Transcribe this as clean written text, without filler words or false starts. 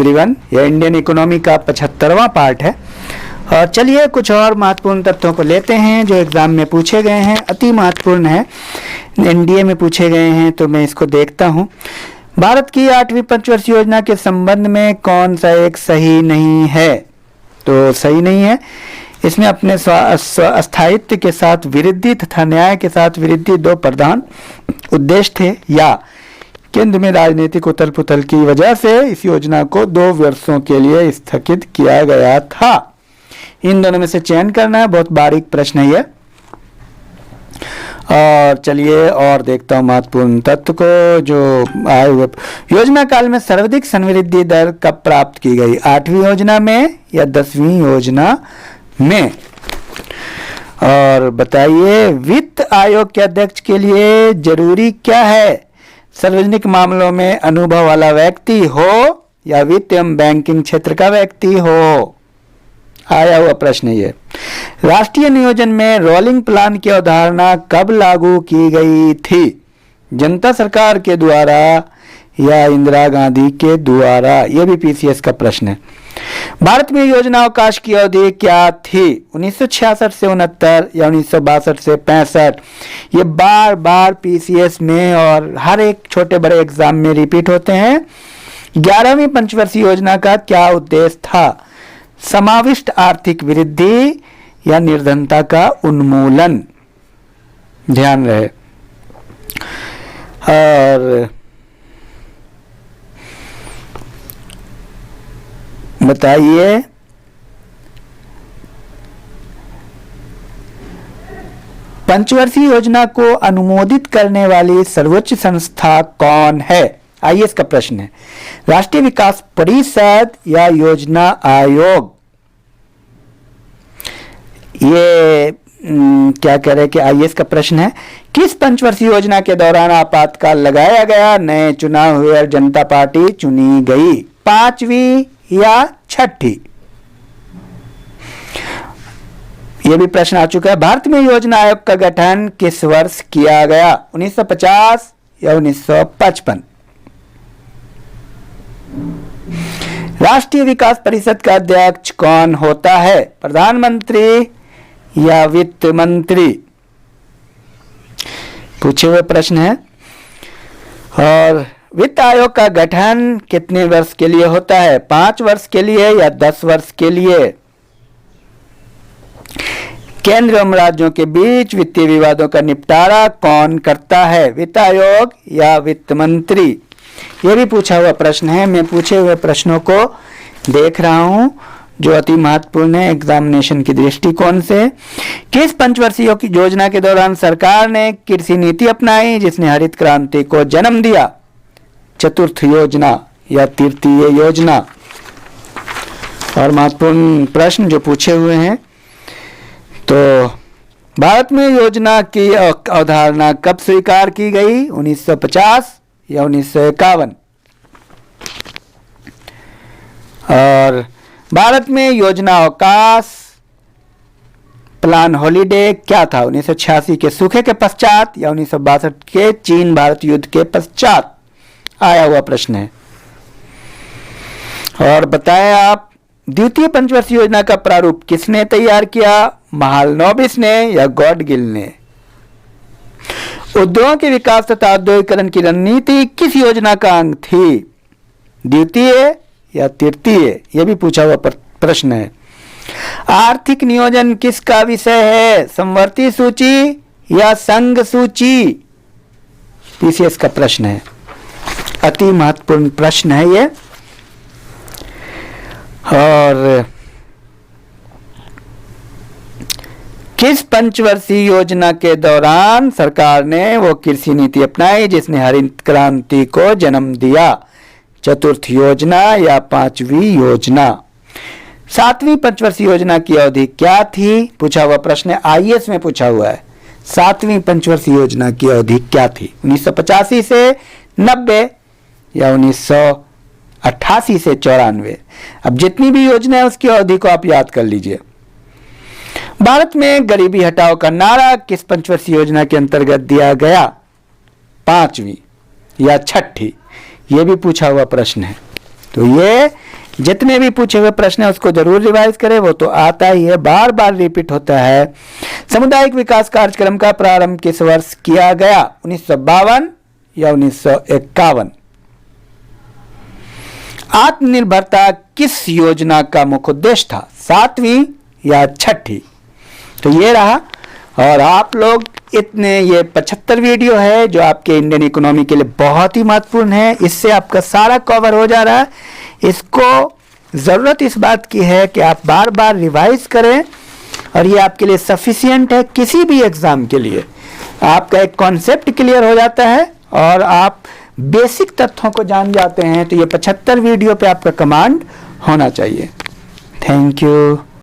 Everyone, यह Indian economy का 75वां part है। और चलिए कुछ और महत्वपूर्ण तथ्यों को लेते हैं जो एग्जाम में पूछे गए हैं, अति महत्वपूर्ण है, एनडीए में पूछे गए हैं, तो मैं इसको देखता हूं। भारत की 8वीं पंचवर्षीय योजना के संबंध में कौन सा एक सही नहीं है? तो सही नहीं है। इसमें अपने स्थायित्व के साथ वृद्धि तथा न्याय के साथ वृद्धि दो प्रधान उद्देश्य थे, या केंद्र में राजनीतिक उथल पुथल की वजह से इस योजना को 2 वर्षों के लिए स्थगित किया गया था। इन दोनों में से चयन करना है, बहुत बारीक प्रश्न है ये। और चलिए और देखता हूँ महत्वपूर्ण तत्व को जो आए हुए। योजना काल में सर्वाधिक संवृद्धि दर कब प्राप्त की गई? 8वीं योजना में या 10वीं योजना में? और बताइए, वित्त आयोग के अध्यक्ष के लिए जरूरी क्या है? सार्वजनिक मामलों में अनुभव वाला व्यक्ति हो या वित्त एवं बैंकिंग क्षेत्र का व्यक्ति हो? आया हुआ प्रश्न ये। राष्ट्रीय नियोजन में रोलिंग प्लान की अवधारणा कब लागू की गई थी? जनता सरकार के द्वारा या इंदिरा गांधी के द्वारा? यह भी पीसीएस का प्रश्न है। भारत में योजना अवकाश की अवधि क्या थी? 1966 से 69 या 1962 से 65? ये बार बार पीसीएस में और हर एक छोटे बड़े एग्जाम में रिपीट होते हैं। 11वीं पंचवर्षीय योजना का क्या उद्देश्य था? समाविष्ट आर्थिक वृद्धि या निर्धनता का उन्मूलन? ध्यान रहे। और बताइए, पंचवर्षीय योजना को अनुमोदित करने वाली सर्वोच्च संस्था कौन है? आइए इसका प्रश्न है। राष्ट्रीय विकास परिषद या योजना आयोग? ये क्या कह रहे कि आईएएस का प्रश्न है। किस पंचवर्षीय योजना के दौरान आपातकाल लगाया गया? नए चुनाव हुए और जनता पार्टी चुनी गई? 5वीं या 6ठी? यह भी प्रश्न आ चुका है। भारत में योजना आयोग का गठन किस वर्ष किया गया? 1950 या 1955? राष्ट्रीय विकास परिषद का अध्यक्ष कौन होता है? प्रधानमंत्री या वित्त मंत्री? पूछे हुए प्रश्न है। और वित्त आयोग का गठन कितने वर्ष के लिए होता है? 5 वर्ष के लिए या 10 वर्ष के लिए? केंद्र एवं राज्यों के बीच वित्तीय विवादों का निपटारा कौन करता है? वित्त आयोग या वित्त मंत्री? यह भी पूछा हुआ प्रश्न है। मैं पूछे हुए प्रश्नों को देख रहा हूं जो अति महत्वपूर्ण है एग्जामिनेशन की दृष्टिकोण से। किस पंचवर्षीय योजना के दौरान सरकार ने कृषि नीति अपनाई जिसने हरित क्रांति को जन्म दिया? चतुर्थ योजना या तृतीय योजना? और महत्वपूर्ण प्रश्न जो पूछे हुए हैं, तो भारत में योजना की अवधारणा कब स्वीकार की गई? 1950 या 1951? और भारत में योजना अवकाश प्लान हॉलिडे क्या था? 1986 के सूखे के पश्चात या 1962 के चीन भारत युद्ध के पश्चात? आया हुआ प्रश्न है। और बताएं आप, द्वितीय पंचवर्षीय योजना का प्रारूप किसने तैयार किया? महालनोबिस ने या गॉडगिल ने? उद्योगों के विकास तथा औद्योगिकरण की रणनीति किस योजना का अंग थी? द्वितीय या तृतीय? यह भी पूछा हुआ प्रश्न है। आर्थिक नियोजन किसका विषय है? समवर्ती सूची या संघ सूची? पीसीएस का प्रश्न है। अति महत्वपूर्ण प्रश्न है ये। और किस पंचवर्षीय योजना के दौरान सरकार ने वो कृषि नीति अपनाई जिसने हरित क्रांति को जन्म दिया? चतुर्थ योजना या 5वीं योजना? 7वीं पंचवर्षीय योजना की अवधि क्या थी? पूछा हुआ प्रश्न है, आईएएस में पूछा हुआ है। 7वीं पंचवर्षीय योजना की अवधि क्या थी? 1985 से 90 या 1988 से 94? अब जितनी भी योजना है उसकी अवधि को आप याद कर लीजिए। भारत में गरीबी हटाओ का नारा किस पंचवर्षीय योजना के अंतर्गत दिया गया? 5वीं या 6ठी? यह भी पूछा हुआ प्रश्न है। तो ये जितने भी पूछे हुए प्रश्न है उसको जरूर रिवाइज करें, वो तो आता ही है, बार बार रिपीट होता है। सामुदायिक विकास कार्यक्रम का प्रारंभ किस वर्ष किया गया? 1952 या 1951? आत्मनिर्भरता किस योजना का मुख्य उद्देश्य था? 7वीं या 6ठी? तो ये रहा। और आप लोग इतने, ये 75 वीडियो है जो आपके इंडियन इकोनॉमी के लिए बहुत ही महत्वपूर्ण है। इससे आपका सारा कवर हो जा रहा है। इसको ज़रूरत इस बात की है कि आप बार बार रिवाइज करें, और ये आपके लिए सफिशिएंट है। किसी भी एग्जाम के लिए आपका एक कॉन्सेप्ट क्लियर हो जाता है और आप बेसिक तथ्यों को जान जाते हैं। तो ये 75 वीडियो पे आपका कमांड होना चाहिए। Thank you.